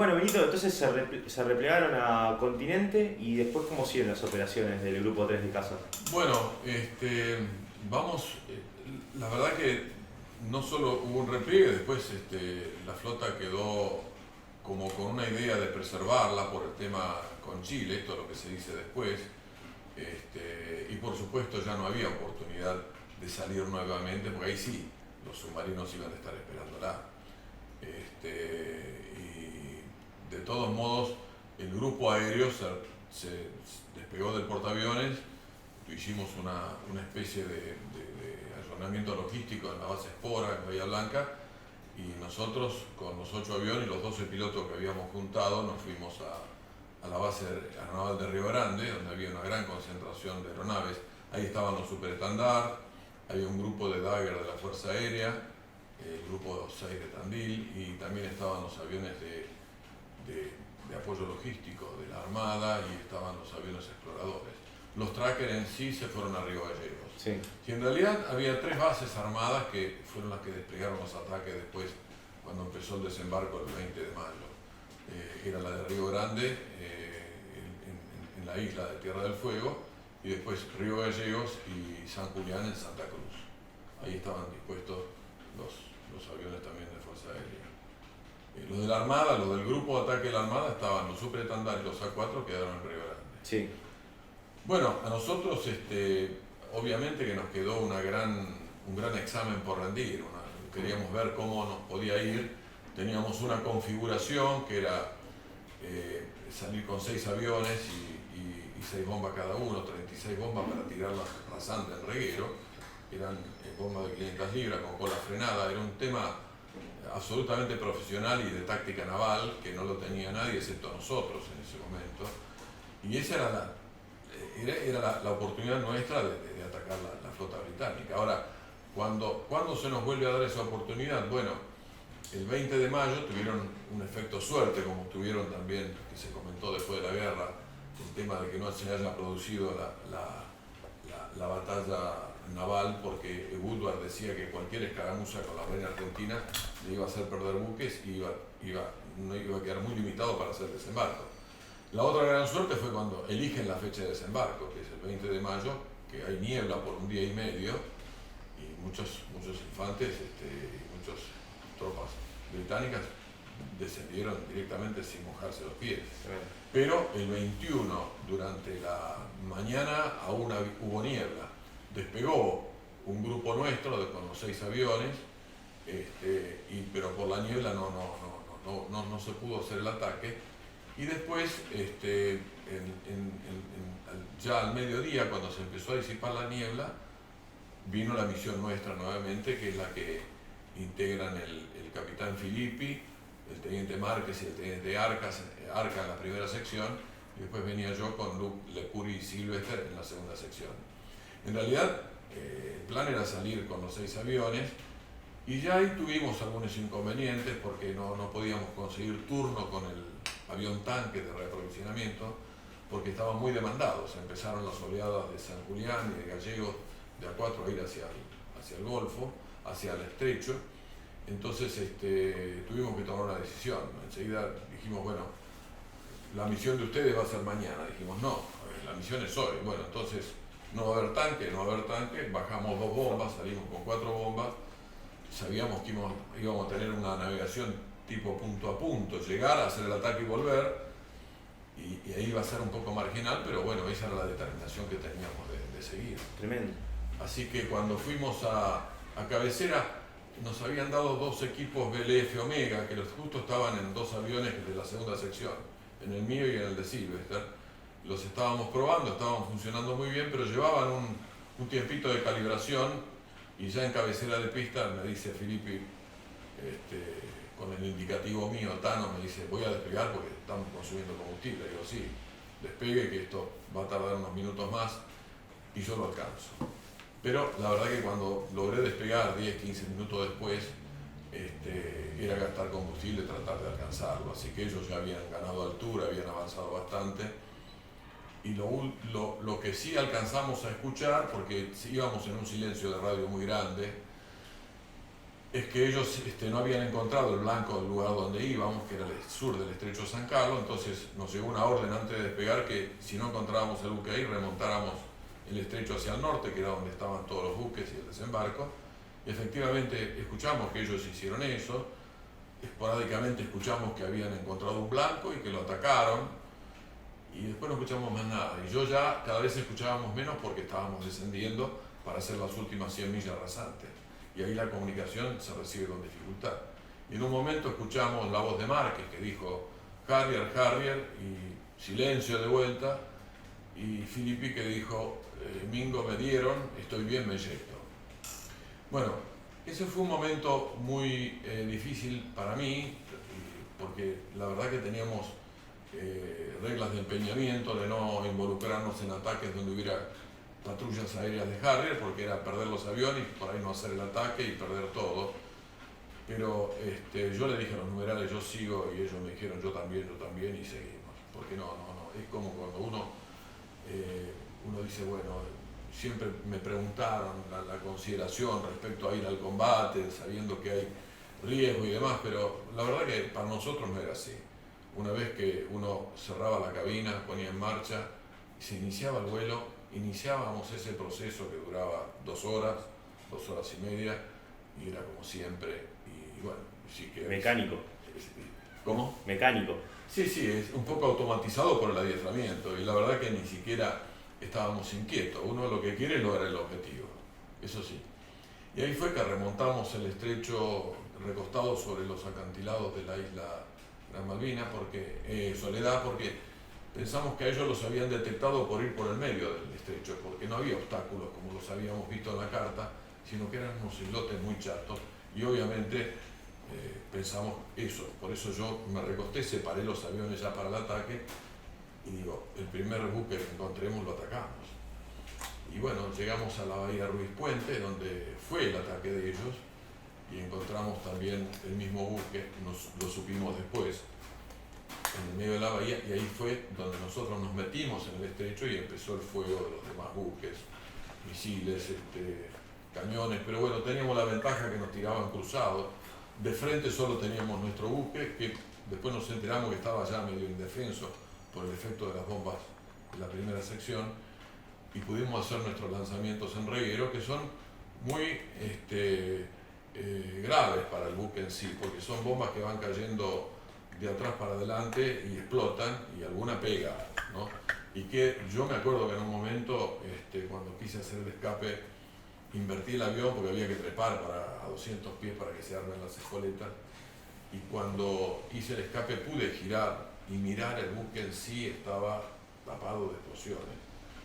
bueno, Benito, entonces se replegaron a Continente y después ¿cómo siguen las operaciones del grupo 3 de Casa? Bueno, vamos, la verdad que no solo hubo un repliegue, después la flota quedó como con una idea de preservarla por el tema con Chile, esto es lo que se dice después, y por supuesto ya no había oportunidad de salir nuevamente, porque ahí sí, los submarinos iban a estar esperándola. Y de todos modos, el grupo aéreo se despegó del portaaviones, hicimos una especie de allanamiento logístico en la base Espora, en Bahía Blanca, y nosotros con los 8 aviones y los 12 pilotos que habíamos juntado nos fuimos a la base aeronaval de Río Grande, donde había una gran concentración de aeronaves. Ahí estaban los superestandard, había un grupo de Dagger de la Fuerza Aérea, el grupo 6 de Tandil, y también estaban los aviones de apoyo logístico de la Armada y estaban los aviones exploradores. Los trackers en sí se fueron a Río Gallegos. Sí. Y en realidad había 3 bases armadas que fueron las que desplegaron los ataques después, cuando empezó el desembarco el 20 de mayo. Era la de Río Grande, en la isla de Tierra del Fuego, y después Río Gallegos y San Julián en Santa Cruz. Ahí estaban dispuestos los aviones también de Fuerza Aérea. Los de la Armada, los del grupo de ataque de la Armada, estaban los superestandard y los A4 quedaron en Río Grande. Sí. Bueno, a nosotros obviamente que nos quedó un gran examen por rendir. Queríamos ver cómo nos podía ir. Teníamos una configuración que era salir con 6 aviones y 6 bombas cada uno, 36 bombas para tirarlas rasante en reguero. Eran bombas de 500 libras con cola frenada. Era un tema absolutamente profesional y de táctica naval que no lo tenía nadie excepto nosotros en ese momento. Y esa era la oportunidad nuestra de atacar la flota británica. Ahora, ¿cuándo se nos vuelve a dar esa oportunidad? Bueno, el 20 de mayo tuvieron un efecto suerte, como tuvieron también, que se comentó después de la guerra, el tema de que no se haya producido la batalla naval, porque Woodward decía que cualquier escaramuza con la Reina Argentina le iba a hacer perder buques y no iba a quedar muy limitado para hacer desembarco. La otra gran suerte fue cuando eligen la fecha de desembarco, que es el 20 de mayo, que hay niebla por un día y medio, y muchos infantes y muchas tropas británicas descendieron directamente sin mojarse los pies. Pero el 21, durante la mañana, aún hubo niebla. Despegó un grupo nuestro con los 6 aviones, pero por la niebla no se pudo hacer el ataque. Y después, ya al mediodía, cuando se empezó a disipar la niebla, vino la misión nuestra nuevamente, que es la que integran el capitán Filippi, el teniente Márquez y el teniente Arca en la primera sección, y después venía yo con Luke Lecuri y Sylvester en la segunda sección. En realidad, el plan era salir con los 6 aviones, y ya ahí tuvimos algunos inconvenientes porque no podíamos conseguir turno con el avión tanque de reaprovisionamiento, porque estaban muy demandados. Empezaron las oleadas de San Julián y de Gallegos de A4 a ir hacia el Golfo, hacia el Estrecho. Entonces tuvimos que tomar una decisión. Enseguida dijimos, bueno, la misión de ustedes va a ser mañana. Dijimos, no, la misión es hoy. Bueno, entonces no va a haber tanque, bajamos 2 bombas, salimos con 4 bombas. Sabíamos que íbamos a tener una navegación tipo punto a punto, llegar, hacer el ataque y volver, y ahí iba a ser un poco marginal, pero bueno, esa era la determinación que teníamos de seguir. Tremendo. Así que cuando fuimos a cabecera, nos habían dado 2 equipos BLF Omega, que justo estaban en 2 aviones de la segunda sección, en el mío y en el de Sylvester. Los estábamos probando, estaban funcionando muy bien, pero llevaban un tiempito de calibración, y ya en cabecera de pista me dice Filippi, con el indicativo mío, Tano, me dice, voy a despegar porque estamos consumiendo combustible. Digo, sí, despegue, que esto va a tardar unos minutos más, y yo lo alcanzo. Pero la verdad que cuando logré despegar 10-15 minutos después, era gastar combustible, tratar de alcanzarlo. Así que ellos ya habían ganado altura, habían avanzado bastante. Y lo que sí alcanzamos a escuchar, porque íbamos en un silencio de radio muy grande, es que ellos no habían encontrado el blanco del lugar donde íbamos, que era el sur del estrecho de San Carlos. Entonces nos llegó una orden antes de despegar que si no encontrábamos el buque ahí, remontáramos el estrecho hacia el norte, que era donde estaban todos los buques y el desembarco. Y efectivamente escuchamos que ellos hicieron eso, esporádicamente escuchamos que habían encontrado un blanco y que lo atacaron, y después no escuchamos más nada. Y yo ya cada vez escuchábamos menos porque estábamos descendiendo para hacer las últimas 100 millas rasantes. Y ahí la comunicación se recibe con dificultad. Y en un momento escuchamos la voz de Márquez que dijo Harrier, Harrier, y silencio de vuelta, y Filippi que dijo Mingo me dieron, estoy bien, me eyecto. Bueno, ese fue un momento muy difícil para mí, porque la verdad que teníamos reglas de empeñamiento, de no involucrarnos en ataques donde hubiera patrullas aéreas de Harrier, porque era perder los aviones y por ahí no hacer el ataque y perder todo. Pero yo le dije a los numerales, yo sigo, y ellos me dijeron yo también, y seguimos. Porque no, es como cuando uno dice, bueno, siempre me preguntaron la consideración respecto a ir al combate, sabiendo que hay riesgo y demás, pero la verdad que para nosotros no era así. Una vez que uno cerraba la cabina, ponía en marcha, y se iniciaba el vuelo, iniciábamos ese proceso que duraba 2 horas, 2 horas y media, y era como siempre, y bueno, sí que... Mecánico. ¿Cómo? Mecánico. Sí, es un poco automatizado por el adiestramiento, y la verdad que ni siquiera estábamos inquietos. Uno lo que quiere es lograr el objetivo, eso sí. Y ahí fue que remontamos el estrecho recostado sobre los acantilados de la isla Gran Malvina, Soledad, porque pensamos que a ellos los habían detectado por ir por el medio del estrecho, porque no había obstáculos como los habíamos visto en la carta, sino que eran unos islotes muy chatos, y obviamente pensamos eso. Por eso yo me recosté, separé los aviones ya para el ataque, y digo, el primer buque que encontremos lo atacamos. Y bueno, llegamos a la bahía Ruiz Puente, donde fue el ataque de ellos, y encontramos también el mismo buque, lo supimos después, en el medio de la bahía, y ahí fue donde nosotros nos metimos en el estrecho y empezó el fuego de los demás buques, misiles, cañones, pero bueno, teníamos la ventaja que nos tiraban cruzados. De frente solo teníamos nuestro buque, que después nos enteramos que estaba ya medio indefenso por el efecto de las bombas de la primera sección, y pudimos hacer nuestros lanzamientos en reguero, que son muy graves para el buque en sí, porque son bombas que van cayendo de atrás para adelante y explotan, y alguna pega, ¿no? Y que yo me acuerdo que en un momento, cuando quise hacer el escape, invertí el avión porque había que trepar a 200 pies para que se armen las escoletas, y cuando hice el escape pude girar y mirar el buque en sí, estaba tapado de explosiones,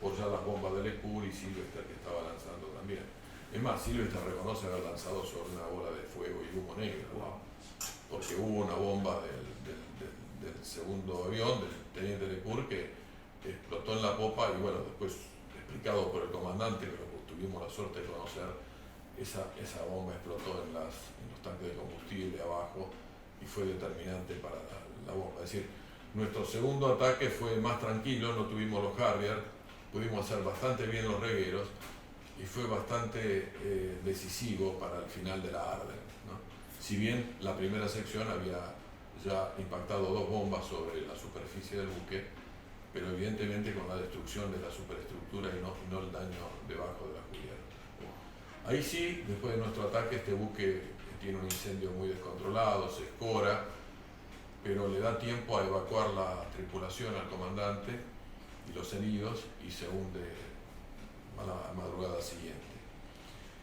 por ya las bombas de Lecur y Silvestre que estaba lanzando también. Es más, Silvestre reconoce haber lanzado sobre una bola de fuego y humo negro, ¿no? Porque hubo una bomba del segundo avión, del teniente Lecur, que explotó en la popa, y bueno, después explicado por el comandante, pero tuvimos la suerte de conocer, esa bomba explotó en los tanques de combustible abajo y fue determinante para la bomba. Es decir, nuestro segundo ataque fue más tranquilo, no tuvimos los Harrier, pudimos hacer bastante bien los regueros y fue bastante decisivo para el final de la Arden, ¿no? Si bien la primera sección había ya impactado 2 bombas sobre la superficie del buque, pero evidentemente con la destrucción de la superestructura y no el daño debajo de la cubierta. Ahí sí, después de nuestro ataque, este buque tiene un incendio muy descontrolado, se escora, pero le da tiempo a evacuar la tripulación al comandante y los heridos, y se hunde a la madrugada siguiente.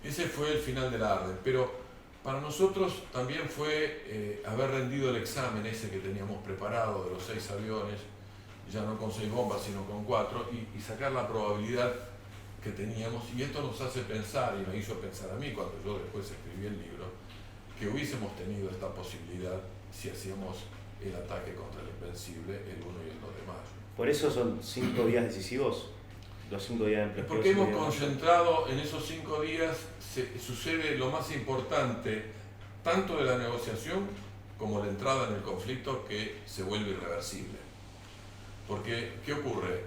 Ese fue el final de la Arden, pero para nosotros también fue haber rendido el examen ese que teníamos preparado de los 6 aviones, ya no con 6 bombas sino con 4, y sacar la probabilidad que teníamos. Y esto nos hace pensar, y me hizo pensar a mí cuando yo después escribí el libro, que hubiésemos tenido esta posibilidad si hacíamos el ataque contra el Invencible el 1 y el 2 de mayo. ¿Por eso son 5 días decisivos? Los 5 días de Porque hemos concentrado en esos 5 días, sucede lo más importante, tanto de la negociación como la entrada en el conflicto, que se vuelve irreversible. Porque, ¿qué ocurre?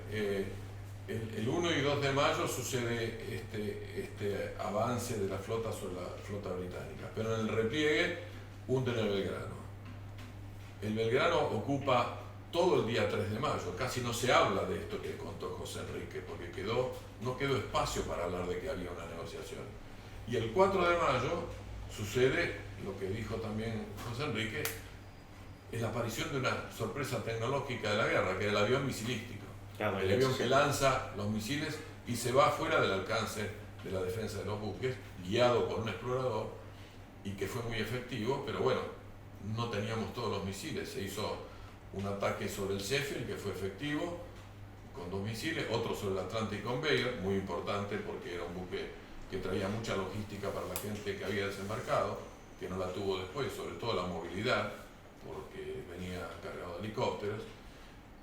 el 1 y 2 de mayo sucede este avance de la flota sobre la flota británica, pero en el repliegue hunden el Belgrano. El Belgrano ocupa todo el día 3 de mayo, casi no se habla de esto que contó José Enrique, porque no quedó espacio para hablar de que había una negociación. Y el 4 de mayo sucede lo que dijo también José Enrique, es la aparición de una sorpresa tecnológica de la guerra, que era el avión misilístico. Claro, El avión que lanza los misiles y se va fuera del alcance de la defensa de los buques, guiado por un explorador, y que fue muy efectivo, pero bueno, no teníamos todos los misiles. Se hizo un ataque sobre el Sheffield, que fue efectivo, con 2 misiles, otro sobre el Atlantic Conveyor, muy importante porque era un buque que traía mucha logística para la gente que había desembarcado, que no la tuvo después, sobre todo la movilidad, porque venía cargado de helicópteros.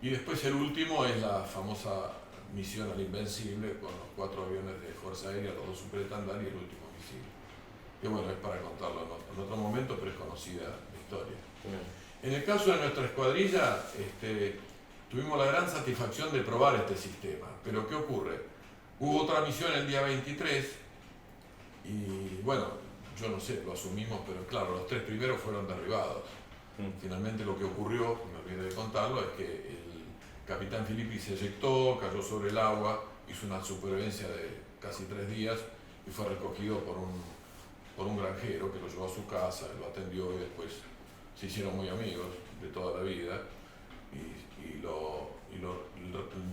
Y después el último es la famosa misión al Invencible, con los 4 aviones de Fuerza Aérea, los 2 superestándares y el último misil. Que bueno, es para contarlo en otro momento, pero es conocida la historia. En el caso de nuestra escuadrilla, tuvimos la gran satisfacción de probar este sistema. Pero ¿qué ocurre? Hubo otra misión el día 23 y bueno, yo no sé, lo asumimos, pero claro, los 3 primeros fueron derribados. Finalmente lo que ocurrió, me olvidé de contarlo, es que el capitán Filippi se eyectó, cayó sobre el agua, hizo una supervivencia de casi 3 días y fue recogido por un granjero que lo llevó a su casa, lo atendió y después se hicieron muy amigos de toda la vida y lo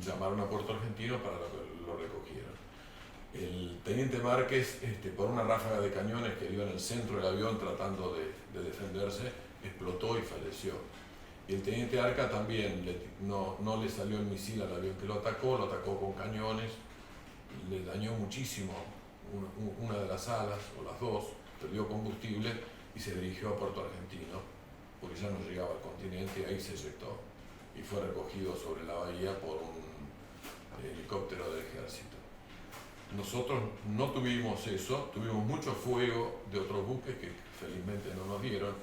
llamaron a Puerto Argentino para que lo recogieran. El teniente Márquez, por una ráfaga de cañones que iba en el centro del avión tratando de defenderse, explotó y falleció. Y el teniente Arca también no le salió el misil al avión que lo atacó con cañones, le dañó muchísimo una de las alas o las 2, perdió combustible y se dirigió a Puerto Argentino porque ya no llegaba al continente y ahí se eyectó y fue recogido sobre la bahía por un helicóptero del ejército. Nosotros no tuvimos eso, tuvimos mucho fuego de otros buques que felizmente no nos dieron,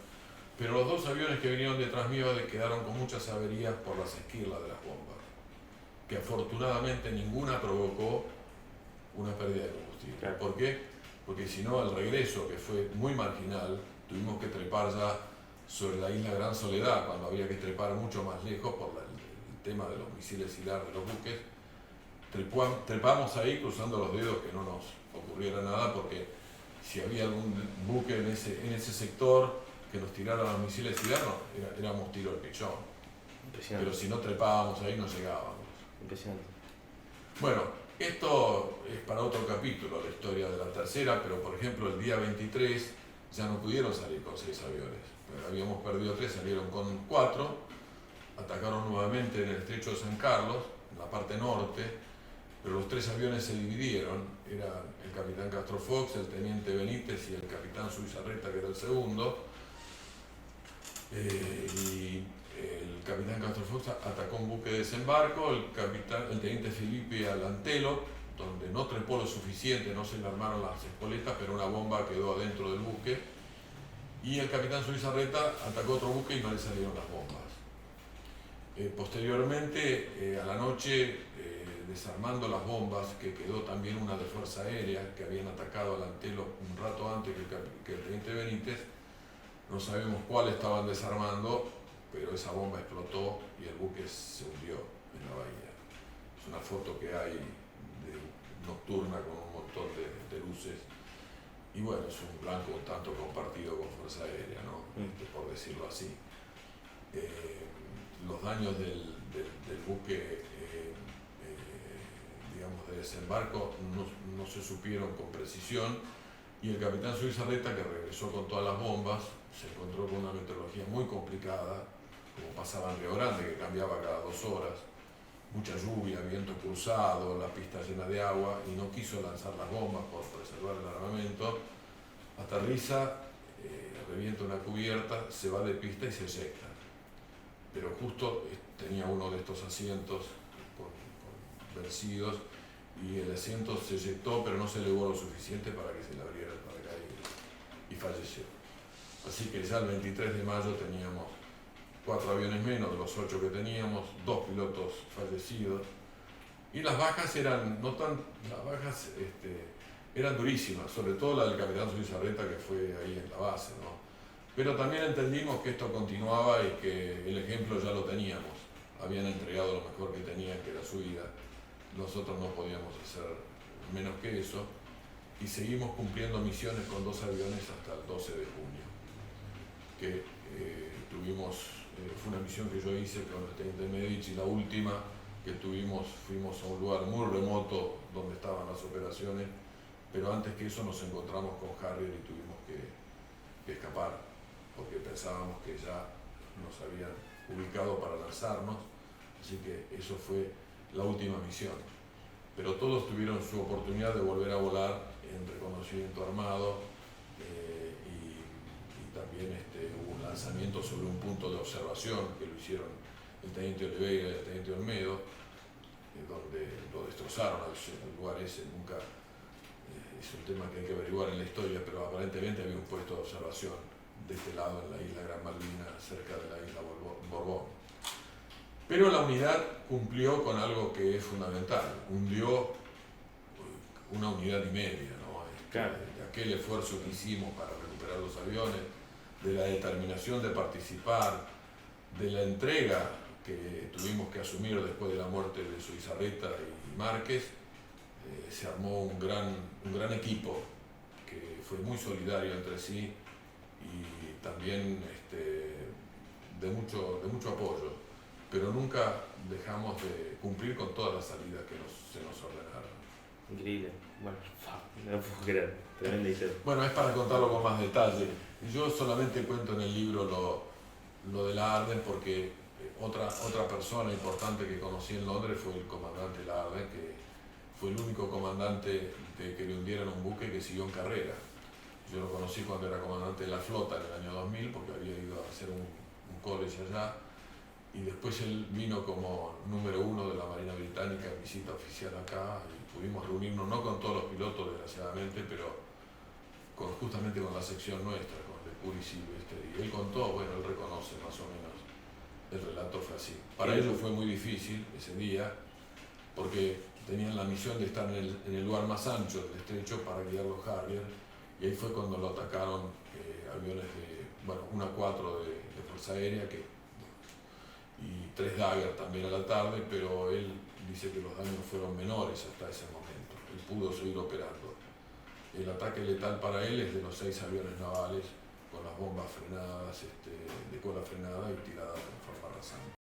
pero los 2 aviones que vinieron detrás mío quedaron con muchas averías por las esquirlas de las bombas, que afortunadamente ninguna provocó una pérdida de combustible. Claro. ¿Por qué? Porque si no, al regreso, que fue muy marginal, tuvimos que trepar ya sobre la isla Gran Soledad, cuando había que trepar mucho más lejos por el tema de los misiles Hilar de los buques. Trepamos ahí cruzando los dedos que no nos ocurriera nada, porque si había algún buque en ese sector que nos tirara los misiles Hilar, éramos tiro al pichón. Pero si no trepábamos ahí no llegábamos. Impresionante. Bueno, esto es para otro capítulo, la historia de la tercera, pero por ejemplo el día 23 ya no pudieron salir con 6 aviones. Habíamos perdido 3, salieron con 4, atacaron nuevamente en el estrecho de San Carlos, en la parte norte, pero los 3 aviones se dividieron, eran el capitán Castro Fox, el teniente Benítez y el capitán Suizarreta, que era el segundo, y el capitán Castro Fox atacó un buque de desembarco, el teniente Filippi al Antelo, donde no trepó lo suficiente, no se le armaron las espoletas, pero una bomba quedó adentro del buque. Y el capitán Suizarreta atacó otro buque y no le salieron las bombas. Posteriormente, a la noche, desarmando las bombas, que quedó también una de Fuerza Aérea, que habían atacado al Antelo un rato antes que el teniente Benítez, no sabemos cuál estaban desarmando, pero esa bomba explotó y el buque se hundió en la bahía. Es una foto que hay nocturna con un montón de luces. Y bueno, es un blanco un tanto compartido con Fuerza Aérea, ¿no? Por decirlo así. Los daños del buque, digamos, de desembarco no se supieron con precisión, y el capitán Suizarreta, que regresó con todas las bombas, se encontró con una meteorología muy complicada, como pasaba en Río Grande, que cambiaba cada 2 horas, mucha lluvia, viento cruzado, la pista llena de agua, y no quiso lanzar las bombas por preservar el armamento. Aterriza, revienta una cubierta, se va de pista y se eyecta. Pero justo tenía uno de estos asientos con vencidos, y el asiento se eyectó, pero no se elevó lo suficiente para que se le abriera el paracaídas y falleció. Así que ya el 23 de mayo teníamos 4 aviones menos de los 8 que teníamos, 2 pilotos fallecidos, Y las bajas eran, no tan, las bajas eran durísimas, sobre todo la del capitán Zubizarreta, que fue ahí en la base, ¿no? Pero también entendimos que esto continuaba y que el ejemplo ya lo teníamos. Habían entregado lo mejor que tenían, que era su vida. Nosotros no podíamos hacer menos que eso. Y seguimos cumpliendo misiones con 2 aviones hasta el 12 de junio. Que fue una misión que yo hice con el teniente Medici, la última que tuvimos, fuimos a un lugar muy remoto donde estaban las operaciones, pero antes que eso nos encontramos con Harrier y tuvimos que escapar, porque pensábamos que ya nos habían ubicado para lanzarnos, así que eso fue la última misión. Pero todos tuvieron su oportunidad de volver a volar en reconocimiento armado, y también hubo un lanzamiento sobre un punto de observación que lo hicieron el teniente Oliveira y el teniente Olmedo, donde lo destrozaron al lugar ese. Nunca es un tema que hay que averiguar en la historia, pero aparentemente había un puesto de observación de este lado en la isla Gran Malvina, cerca de la isla Borbón. Pero la unidad cumplió con algo que es fundamental, hundió una unidad y media, ¿no? Claro. De aquel esfuerzo que hicimos para recuperar los aviones, de la determinación de participar, de la entrega que tuvimos que asumir después de la muerte de Zubizarreta y Márquez, se armó un gran equipo que fue muy solidario entre sí y también de mucho apoyo, pero nunca dejamos de cumplir con todas las salidas que se nos ordenaron. Increíble. Bueno, no lo puedo creer. Tremenda historia. Bueno, es para contarlo con más detalle. Yo solamente cuento en el libro lo de la Arden porque otra persona importante que conocí en Londres fue el comandante La Arden, que fue el único comandante de que le hundieron un buque que siguió en carrera. Yo lo conocí cuando era comandante de la flota en el año 2000, porque había ido a hacer un college allá, y después él vino como número 1 de la Marina Británica en visita oficial acá, y pudimos reunirnos, no con todos los pilotos desgraciadamente, pero justamente con la sección nuestra, con el Puri Silvestre, y él contó, bueno, él reconoce más o menos, el relato fue así. Para ellos fue muy difícil ese día, porque tenían la misión de estar en el lugar más ancho del estrecho para guiar los Harrier, y ahí fue cuando lo atacaron aviones una 4 de Fuerza Aérea y 3 Dagger también a la tarde, pero él dice que los daños fueron menores hasta ese momento, él pudo seguir operando. El ataque letal para él es de los 6 aviones navales con las bombas frenadas, de cola frenada y tiradas en forma rasante.